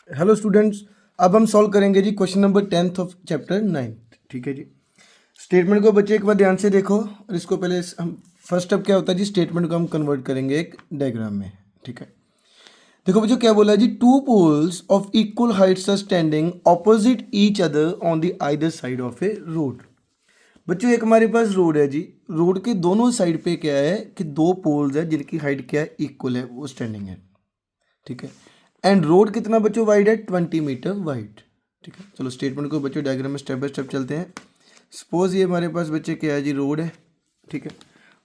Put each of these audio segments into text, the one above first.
Hello students. अब हम solve करेंगे जी question number 10th of chapter 9। ठीक है जी। स्टेटमेंट को बच्चे एक बार ध्यान से देखो और इसको पहले हम फर्स्ट स्टेप क्या होता है जी, स्टेटमेंट को हम कन्वर्ट करेंगे एक डायग्राम में। ठीक है, देखो बच्चों क्या बोला है जी, two poles of equal heights are standing opposite each other on the either side of a road. बच्चों एक हमारे पास रोड है जी, रोड के दोनों साइड पे क्या है कि दो पोल्स है जिनकी हाइट क्या है, इक्वल है, वो स्टैंडिंग है। ठीक है, एंड रोड कितना बच्चों वाइड है, 20 मीटर वाइड। ठीक है, चलो स्टेटमेंट को बच्चों डायग्राम में स्टेप बाय स्टेप चलते हैं। सपोज ये हमारे पास बच्चे क्या है जी, रोड है। ठीक है,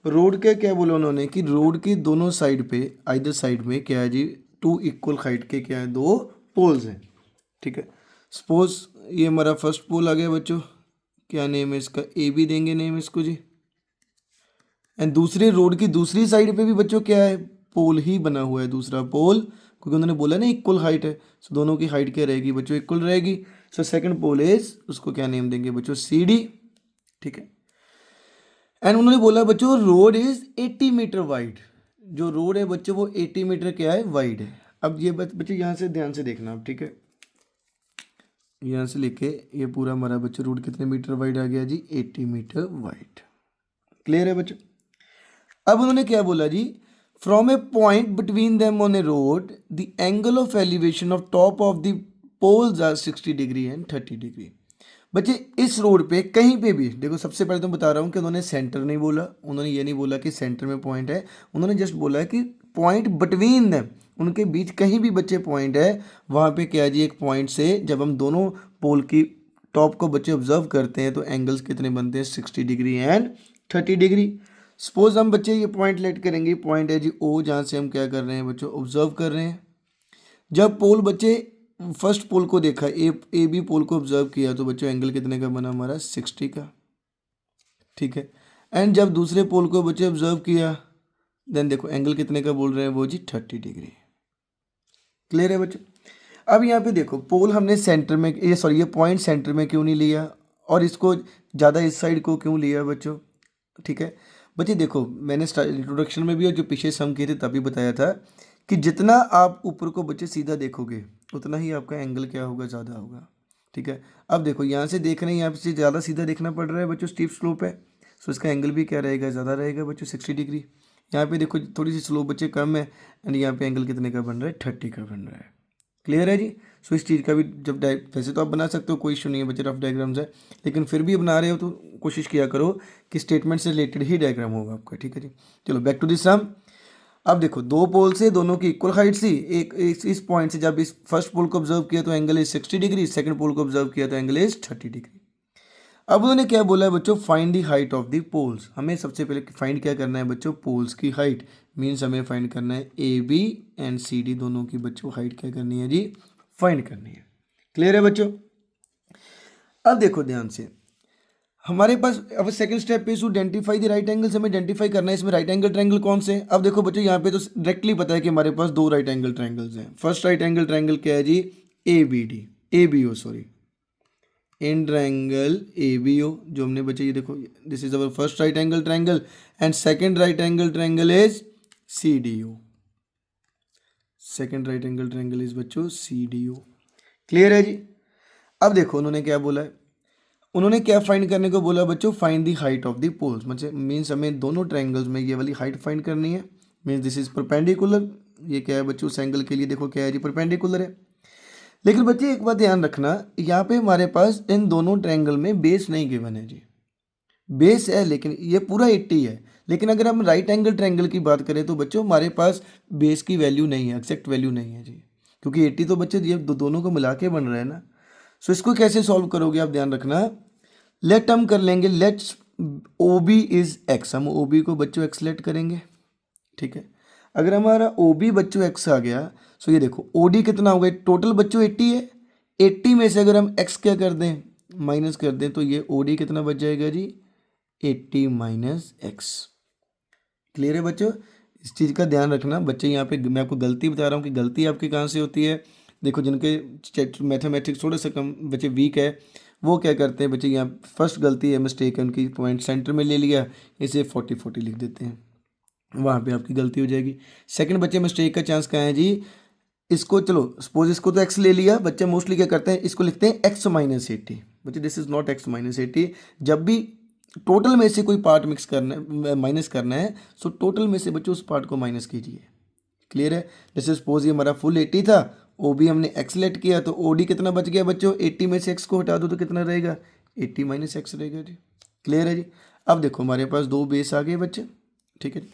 रोड के क्या बोला उन्होंने कि रोड की दोनों साइड पे, आइदर साइड में क्या है जी, टू इक्वल हाइट के क्या है, दो पोल्स हैं। ठीक है, सपोज ये हमारा फर्स्ट पोल आ गया बच्चों, क्या नेम है इसका, ए बी देंगे नेम इसको जी। एंड दूसरे रोड की दूसरी साइड पे भी बच्चों क्या है, पोल ही बना हुआ है, दूसरा पोल, क्योंकि उन्होंने बोला ना इक्वल हाइट है, सो दोनों की हाइट क्या रहेगी बच्चों, इक्वल रहेगी। सो सेकंड पोल इज, उसको क्या नेम देंगे बच्चों, सी डी। ठीक है, एंड उन्होंने बोला बच्चों रोड इज 80 मीटर वाइड। जो रोड है बच्चों वो 80 मीटर क्या है, वाइड है। अब ये बच्चे यहाँ से ध्यान से देखना अब। ठीक है, यहाँ से लेके ये पूरा हमारा बच्चों रोड कितने मीटर वाइड आ गया जी, 80 मीटर वाइड। क्लियर है बच्चों। अब उन्होंने क्या बोला जी, from a point between them on a road the angle of elevation of top of the poles are 60 degree and 30 degree. बच्चे इस रोड पे कहीं पे भी देखो, सबसे पहले तो बता रहा हूँ कि उन्होंने सेंटर नहीं बोला, उन्होंने ये नहीं बोला कि सेंटर में पॉइंट है, उन्होंने जस्ट बोला है कि पॉइंट बिटवीन देम, उनके बीच कहीं भी बच्चे पॉइंट है, वहाँ पे क्या है जी, एक पॉइंट से जब हम दोनों पोल की टॉप को बच्चे ऑब्जर्व करते हैं तो एंगल्स कितने बनते हैं, 60 डिग्री एंड 30 डिग्री। सपोज हम बच्चे ये पॉइंट लेट करेंगे, पॉइंट है जी ओ, जहाँ से हम क्या कर रहे हैं बच्चों, ऑब्जर्व कर रहे हैं। जब पोल बच्चे फर्स्ट पोल को देखा, ए बी पोल को ऑब्जर्व किया, तो बच्चों एंगल कितने का बना हमारा, 60 का। ठीक है, एंड जब दूसरे पोल को बच्चे ऑब्जर्व किया, देन देखो एंगल कितने का बोल रहे हैं वो जी, 30 डिग्री। क्लियर है बच्चों। अब यहाँ पे देखो पोल हमने सेंटर में, ये सॉरी ये पॉइंट सेंटर में क्यों नहीं लिया, और इसको ज़्यादा इस साइड को क्यों लिया बच्चों। ठीक है बच्चे, देखो मैंने इंट्रोडक्शन में भी और जो पीछे सम किए थे तभी बताया था कि जितना आप ऊपर को बच्चे सीधा देखोगे उतना ही आपका एंगल क्या होगा, ज़्यादा होगा। ठीक है, अब देखो यहाँ से देख रहे हैं, यहाँ से ज़्यादा सीधा देखना पड़ रहा है बच्चों, स्टीप स्लोप है, सो इसका एंगल भी क्या रहेगा, ज़्यादा रहेगा बच्चों, 60 डिग्री। यहाँ पे देखो थोड़ी सी स्लोप बच्चे कम है, एंड यहाँ पे एंगल कितने का बन रहा है, 30 का बन रहा है। क्लियर है जी। सो इस चीज़ का भी जब वैसे तो आप बना सकते हो, कोई इशू नहीं है बच्चे, रफ डायग्राम्स है, लेकिन फिर भी बना रहे हो तो कोशिश किया करो कि स्टेटमेंट से रिलेटेड ही डायग्राम होगा आपका। ठीक है जी, चलो बैक टू दिस सम। अब देखो दो पोल से दोनों की इक्वल हाइट थी, एक इस पॉइंट से जब इस फर्स्ट पोल को ऑब्जर्व किया तो एंगल इज 60 डिग्री, सेकंड पोल को ऑब्जर्व किया तो एंगल इज 30 डिग्री। अब उन्होंने क्या बोला है बच्चों, find the height of the poles. हमें सबसे पहले फाइंड क्या करना है बच्चों, पोल्स की हाइट। मीन्स हमें फाइंड करना है A B and C D दोनों की बच्चों हाइट क्या करनी है जी, फाइंड करनी है। क्लियर है बच्चों। अब देखो ध्यान से, हमारे पास अब सेकंड स्टेप पे आइडेंटिफाई द राइट एंगल्स, हमें आइडेंटिफाई करना है इसमें राइट एंगल ट्रायंगल कौन से हैं। अब देखो बच्चों यहाँ पे तो डायरेक्टली पता है कि हमारे पास दो राइट एंगल ट्रायंगल्स हैं। फर्स्ट राइट एंगल ट्रायंगल क्या है जी, A B O sorry, in triangle A B O, जो हमने बच्चे ये देखो, this is our first right angle triangle, and second right angle triangle is C D O. Second right angle triangle is बच्चों C D ओ। Clear है जी। अब देखो उन्होंने क्या बोला है, उन्होंने क्या फाइंड करने को बोला बच्चों, find the height of the poles. मतलब मीन्स हमें दोनों ट्रायंगल्स में ये वाली हाइट फाइंड करनी है। मीन्स दिस इज परपेंडिकुलर, ये क्या है बच्चों, उस एंगल के लिए देखो क्या है जी, परपेंडिकुलर है। लेकिन बच्चे एक बात ध्यान रखना, यहाँ पे हमारे पास इन दोनों ट्रायंगल में बेस नहीं गिवन है जी। बेस है लेकिन ये पूरा 80 है, लेकिन अगर हम राइट एंगल ट्रायंगल की बात करें तो बच्चों हमारे पास बेस की वैल्यू नहीं है, एक्जैक्ट वैल्यू नहीं है जी, क्योंकि 80 तो बच्चे ये दोनों को मिला के बन रहे हैं ना। सो इसको कैसे सॉल्व करोगे आप ध्यान रखना। लेट हम कर लेंगे, let's O B is X, हम ओ बी को बच्चों एक्स लेट करेंगे। ठीक है, अगर हमारा ओ बी बच्चों एक्स आ गया, सो ये देखो ओ डी कितना होगा, टोटल बच्चों 80 है, 80 में से अगर हम एक्स क्या कर दें, माइनस कर दें, तो ये ओ डी कितना बच जाएगा जी, 80 माइनस एक्स। क्लियर है बच्चों। इस चीज़ का ध्यान रखना बच्चे, यहाँ पे मैं आपको गलती बता रहा हूँ कि गलती आपकी कहाँ से होती है। देखो जिनके मैथमेटिक्स थोड़े से कम बच्चे वीक है, वो क्या करते हैं बच्चे, यहाँ फर्स्ट गलती है, मिस्टेक है उनकी, पॉइंट सेंटर में ले लिया, इसे 40 लिख देते हैं, वहाँ पे आपकी गलती हो जाएगी। सेकंड बच्चे मिस्टेक का चांस कहाँ है जी, इसको चलो सपोज इसको तो x ले लिया, बच्चे मोस्टली क्या करते हैं, इसको लिखते हैं x माइनस 80। बच्चे this is not x minus 80। जब भी टोटल में से कोई पार्ट मिक्स करना है, माइनस करना है, सो टोटल में से बच्चों उस पार्ट को माइनस कीजिए। क्लियर है। जैसे सपोज ये हमारा फुल 80 था, ओ बी हमने एक्स लेट किया, तो ओ डी कितना बच गया बच्चों, 80 में से एक्स को हटा दो तो कितना रहेगा, 80 माइनस एक्स रहेगा जी। क्लियर है जी। अब देखो हमारे पास दो बेस आ गए बच्चे, ठीक है जी।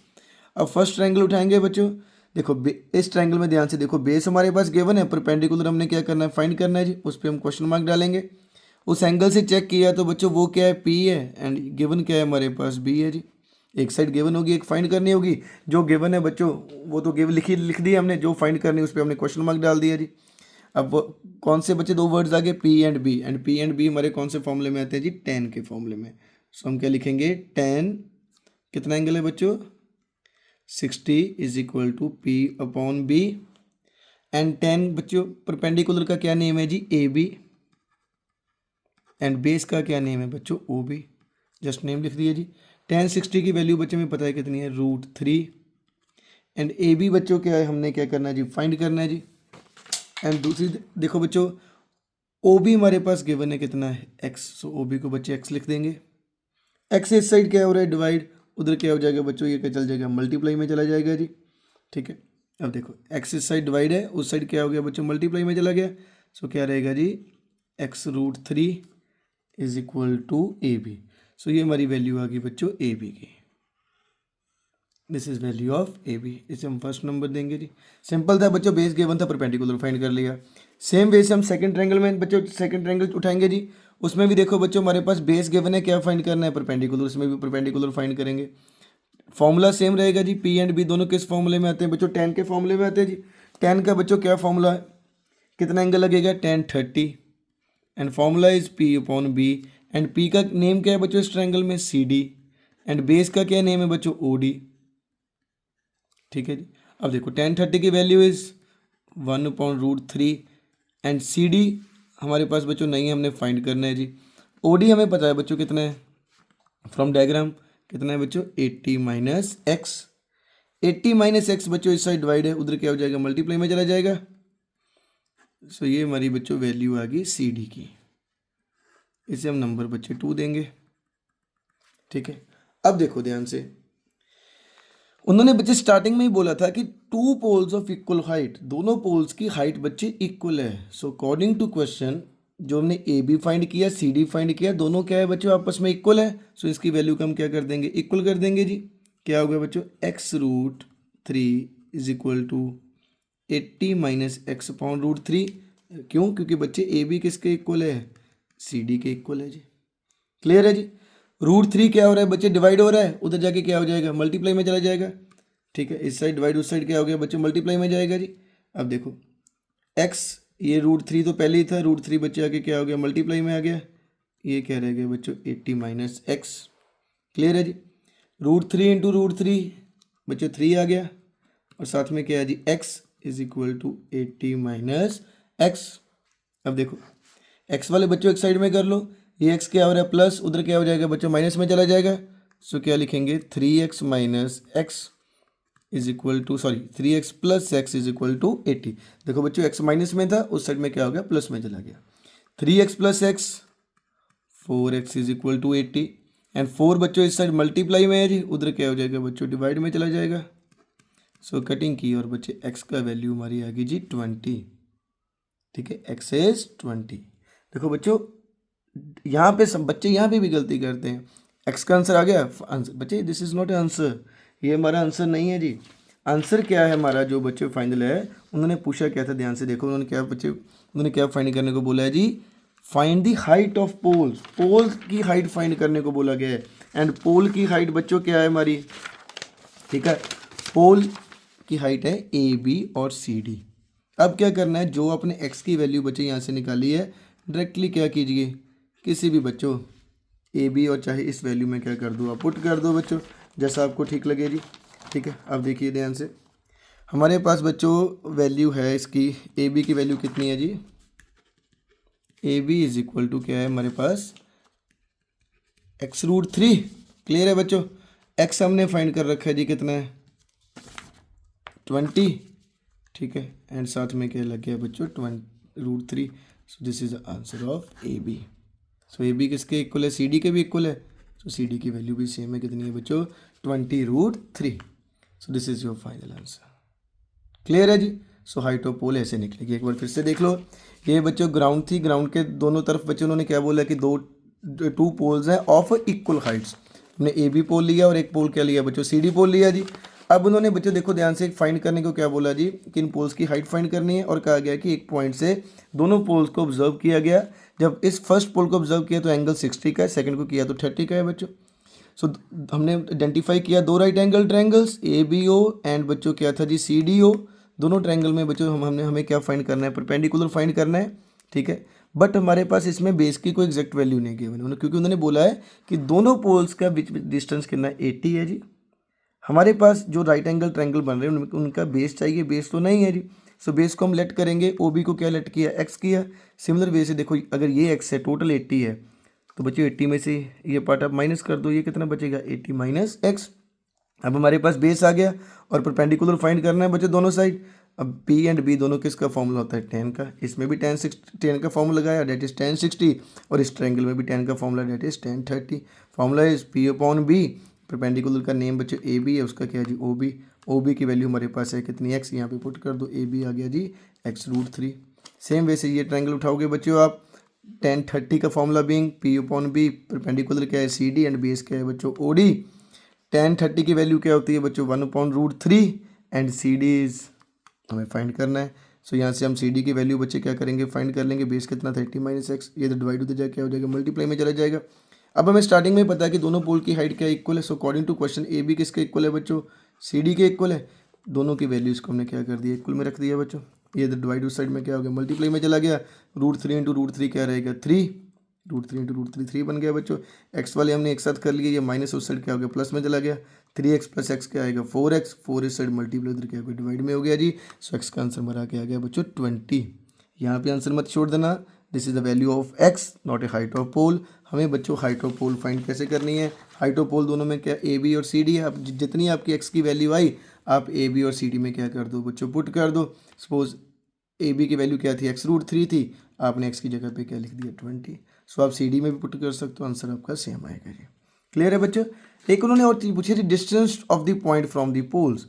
अब फर्स्ट ट्रायंगल उठाएंगे बच्चों। देखो इस ट्रायंगल में ध्यान से देखो, बेस हमारे पास गिवन है, परपेंडिकुलर हमने क्या करना है, फाइंड करना है जी। उस पर हम क्वेश्चन मार्क डालेंगे। उस एंगल से चेक किया तो बच्चों वो क्या है, पी है, एंड गिवन क्या है हमारे पास, बी है जी। एक साइड गिवन होगी, एक फाइंड करनी होगी। जो गिवन है बच्चों वो तो गिवन लिख दी हमने, जो फाइंड करनी है उस पर हमने क्वेश्चन मार्क डाल दिया जी। अब वो कौन से बच्चे दो वर्ड्स आ गए, P and B, and P and B हमारे कौन से फॉर्मूले में आते हैं जी, टेन के फॉर्मूले में। सो हम क्या लिखेंगे, टेन कितना एंगल है बच्चों, 60 is equal to P upon B, and 10 बच्चों परपेंडिकुलर का क्या नेम है जी, ए बी, एंड बेस का क्या नेम है बच्चों, ओ बी। जस्ट नेम लिख दिया जी। 1060 की वैल्यू बच्चों में पता है कितनी है, √3, एंड ए बी बच्चों क्या है, हमने क्या करना है जी, फाइंड करना है जी। एंड दूसरी देखो बच्चों, ओ बी हमारे पास गिवन है कितना है, एक्स। सो ओ बी को बच्चे एक्स लिख देंगे। एक्स इस साइड क्या हो रहा है, डिवाइड, उधर क्या हो जाएगा बच्चों, ये क्या चल जाएगा, मल्टीप्लाई में चला जाएगा जी। ठीक है। अब देखो एक्स इस साइड डिवाइड है, उस साइड क्या हो गया बच्चों, मल्टीप्लाई में चला गया। सो क्या रहेगा जी, x √3 is equal to A B. So ये हमारी वैल्यू आ गई बच्चों ए बी की। This is value of A B. इसे हम फर्स्ट नंबर देंगे जी। सिंपल था बच्चों, बेस गिवन था, परपेंडिकुलर फाइंड कर लिया। सेम वे से हम सेकंड ट्रायंगल में बच्चों सेकंड ट्रायंगल उठाएंगे जी। उसमें भी देखो बच्चों हमारे पास बेस गिवन है, क्या फाइंड करना है, परपेंडिकुलर। उसमें भी परपेंडिकुलर फाइंड करेंगे। फॉर्मूला सेम रहेगा जी। पी एंड बी दोनों किस फॉर्मूले में आते हैं बच्चों, 10 के फॉर्मूले में आते हैं जी। 10 का बच्चों क्या फॉर्मूला है, कितना एंगल लगेगा, 1030, and formula is P upon B, and P का नेम क्या है बच्चों इस ट्रायंगल में, सी डी, एंड बेस का क्या नेम है बच्चों, ओ डी। ठीक है जी। अब देखो 1030 की value is 1/√3, and C D हमारे पास बच्चों नहीं है, हमने फाइंड करना है जी। ओ डी हमें पता है बच्चों कितना है, फ्रॉम डायग्राम कितना है बच्चों, 80 माइनस एक्स। 80 माइनस एक्स बच्चों इस साइड डिवाइड है, उधर क्या हो जाएगा, मल्टीप्लाई में चला जाएगा। सो ये हमारी बच्चों वैल्यू आ गई सी डी की। इसे हम नंबर बच्चे 2 देंगे। ठीक है। अब देखो ध्यान से, उन्होंने बच्चे स्टार्टिंग में ही बोला था कि two poles of equal height, दोनों पोल्स की हाइट बच्चे इक्वल है। सो अकॉर्डिंग टू क्वेश्चन जो हमने ए बी फाइंड किया, सी डी फाइंड किया, दोनों क्या है बच्चों आपस में इक्वल है। सो इसकी वैल्यू को हम क्या कर देंगे, इक्वल कर देंगे जी। क्या हो गया बच्चों, x√3 is equal to 80 minus X upon √3। क्यों, क्योंकि बच्चे ए बी किसके इक्वल है, सी डी के इक्वल है जी। क्लियर है जी। √3 क्या हो रहा है बच्चे, डिवाइड हो रहा है, उधर जाके क्या हो जाएगा, मल्टीप्लाई में चला जाएगा। ठीक है। इस साइड डिवाइड, उस साइड क्या हो गया बच्चे, मल्टीप्लाई में जाएगा जी। अब देखो x, ये √3 तो पहले ही था, √3 बच्चे आके क्या हो गया, मल्टीप्लाई में आ गया। ये क्या रह गया बच्चों, 80 माइनस एक्स। क्लियर है जी। √3 इंटू √3 बच्चों 3 आ गया, और साथ में क्या है जी, x is equal to 80 minus X. अब देखो x वाले बच्चों एक साइड में कर लो, ये x क्या हो रहा है प्लस, उधर क्या हो जाएगा बच्चों, माइनस में चला जाएगा। सो क्या लिखेंगे, 3x minus X is equal to, sorry 3x plus X is equal to 80। देखो बच्चों x माइनस में था, उस साइड में क्या हो गया, प्लस में चला गया। 3x plus X, 4x is equal to 80, and 4 बच्चों इस साइड मल्टीप्लाई में है जी, उधर क्या हो जाएगा बच्चों, डिवाइड में चला जाएगा। सो कटिंग की और बच्चे x का वैल्यू हमारी आ गई जी 20। ठीक है, x इज 20। देखो बच्चों यहाँ पे सब बच्चे यहाँ पे भी गलती करते हैं। x का आंसर आ गया, आंसर बच्चे दिस इज नॉट आंसर, ये हमारा आंसर नहीं है जी। आंसर क्या है हमारा, जो बच्चे फाइनल है, उन्होंने पूछा क्या था, ध्यान से देखो, उन्होंने क्या फाइंड करने को बोला है जी, find the height of poles. Poles की हाइट फाइंड करने को बोला गया है, एंड पोल की हाइट बच्चों क्या है हमारी, ठीक है, पोल की हाइट है ए बी और सी डी। अब क्या करना है, जो आपने x की वैल्यू बच्चे यहाँ से निकाली है, डायरेक्टली क्या कीजिए, किसी भी बच्चों ए बी और चाहे इस वैल्यू में क्या कर दो, आप पुट कर दो बच्चों, जैसा आपको ठीक लगे जी। ठीक है। अब देखिए ध्यान से, हमारे पास बच्चों वैल्यू है इसकी, ए बी की वैल्यू कितनी है जी, A B is equal to क्या है हमारे पास, x√3। क्लियर है बच्चों। x हमने फाइंड कर रखा है जी, कितना है 20, ठीक है, एंड साथ में क्या लग गया बच्चों √3। So this is the answer of A B. So A B किसके इक्वल है, सी डी के भी इक्वल है। सो सी डी की वैल्यू भी सेम है, कितनी है बच्चों, 20√3। So this is your final answer. Clear है जी। सो हाइट ऑफ पोल ऐसे निकलेगी। एक बार फिर से देख लो, ये बच्चों ग्राउंड थी, ग्राउंड के दोनों तरफ बच्चों उन्होंने क्या बोला कि टू पोल्स हैं ऑफ इक्वल हाइट्स। हमने ए बी पोल लिया और एक पोल क्या लिया बच्चों, सी डी पोल लिया जी। अब उन्होंने बच्चों देखो ध्यान से फाइंड करने को क्या बोला जी, कि इन पोल्स की हाइट फाइंड करनी है, और कहा गया कि एक पॉइंट से दोनों पोल्स को ऑब्जर्व किया गया। जब इस फर्स्ट पोल को ऑब्जर्व किया तो एंगल 60 का है, सेकंड को किया तो 30 का है बच्चों। सो हमने आइडेंटिफाई किया दो right angle triangles A B O, and बच्चों क्या था जी सी डी ओ। दोनों ट्रायंगल में बच्चों हमें क्या फाइंड करना है, परपेंडिकुलर फाइंड करना है। ठीक है, बट हमारे पास इसमें बेस की कोई एग्जैक्ट वैल्यू नहीं गिवन है, क्योंकि उन्होंने बोला है कि दोनों पोल्स का बीच डिस्टेंस कितना है, 80 है जी। हमारे पास जो राइट एंगल ट्रायंगल बन रहे हैं उनका बेस चाहिए, बेस तो नहीं है जी। सो बेस को हम लेट करेंगे, ओ बी को क्या लेट किया, एक्स किया। सिमिलर वे से देखो, अगर ये एक्स है, टोटल 80 है, तो बच्चों 80 में से ये पार्ट आप माइनस कर दो, ये कितना बचेगा, 80 माइनस एक्स। अब हमारे पास बेस आ गया, और परपेंडिकुलर फाइंड करना है बच्चों दोनों साइड। अब पी एंड बी दोनों किसका फॉर्मूला होता है, 10 का। इसमें भी 10 का फॉर्मूला लगाया, डेट इज 1060, और इस ट्रायंगल में भी 10 का formula, that is 1030। Formula is P upon B, perpendicular का नेम बच्चों ए बी है, उसका क्या है जी, ओ बी। ओ बी की वैल्यू हमारे पास है कितनी, एक्स, यहाँ पे पुट कर दो, ए बी आ गया जी x√3। सेम वैसे ये ट्रायंगल उठाओगे बच्चों आप, 1030 का formula being P upon B, perpendicular क्या है सी डी, एंड बेस क्या है बच्चों ओ डी। 1030 की वैल्यू क्या होती है बच्चों, 1/√3, एंड सी डी इज हमें फाइंड करना है। सो यहाँ से हम सी डी की वैल्यू बच्चे क्या करेंगे, फाइंड कर लेंगे। बेस कितना, 30 माइनस एक्स, ये तो डिवाइड होते जाए क्या हो जाएगा, मल्टीप्लाई में चला जाएगा। अब हमें स्टार्टिंग में पता है कि दोनों पोल की हाइट क्या इक्वल है। So according to question A B किसके इक्वल है बच्चों, सी डी के इक्वल है। दोनों की वैल्यूज को हमने क्या कर दिया, इक्वल में रख दिया बच्चों। ये तो डिवाइड उस साइड में क्या हो गया, मल्टीप्लाई में चला गया। √3 इंटू √3 क्या रहेगा, 3। √3 इंटू √3 3 बन गया बच्चों। एक्स वाले हमने एक साथ कर लिए, ये माइनस उस साइड क्या हो गया, प्लस में चला गया। 3x प्लस एक्स क्या आएगा, 4x, 4 इस साइड मल्टीप्लाई उधर क्या हो गया, डिवाइड में हो गया जी। सो एक्स का आंसर हमारा क्या आ गया बच्चों, 20। यहाँ पे आंसर मत छोड़ देना, this is the value of x, not a height of pole. हमें बच्चों हाइट ऑफ पोल फाइंड कैसे करनी है, हाइट ऑफ पोल दोनों में क्या ए बी और सी डी है। अब जितनी आपकी एक्स की वैल्यू आई, आप ए बी और सी डी में क्या कर दो बच्चों, पुट कर दो। सपोज ए बी की वैल्यू क्या थी, x√3 थी, आपने एक्स की जगह पे क्या लिख दिया, 20। सो आप सी डी में भी पुट कर सकते हो, आंसर आपका सेम आएगा जी। क्लियर है बच्चों। एक उन्होंने और चीज़ पूछी थी, distance of the point from the poles.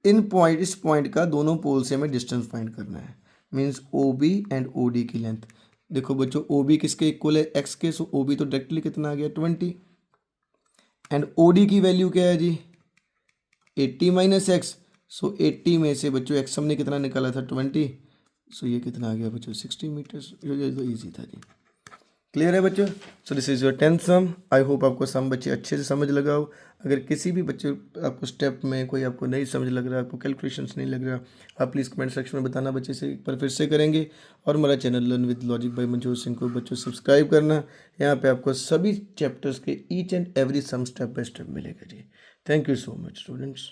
इस पॉइंट का दोनों पोल से हमें डिस्टेंस फाइंड करना है, means O B and O D की लेंथ। देखो बच्चों, ओ बी किसके इक्वल है, एक्स के। सो ओ बी तो डायरेक्टली कितना आ गया, 20, एंड ओ डी की वैल्यू क्या है जी, 80 माइनस एक्स। सो 80 में से बच्चों एक्स हमने कितना निकाला था, 20। सो ये कितना आ गया बच्चों, 60 मीटर्स। ये तो ईजी था जी। क्लियर है बच्चों। So this is your 10th sum. I hope आपको सम बच्चे अच्छे से समझ लगा हो। अगर किसी भी बच्चे आपको स्टेप में कोई आपको नहीं समझ लग रहा, आपको कैलकुलेशंस नहीं लग रहा, आप प्लीज़ कमेंट सेक्शन में बताना, बच्चे से एक बार फिर से करेंगे। और हमारा channel learn with logic bye Manjot Singh को बच्चों सब्सक्राइब करना। यहाँ पे आपको सभी चैप्टर्स के each and every sum step by step मिलेगा जी। Thank you so much students.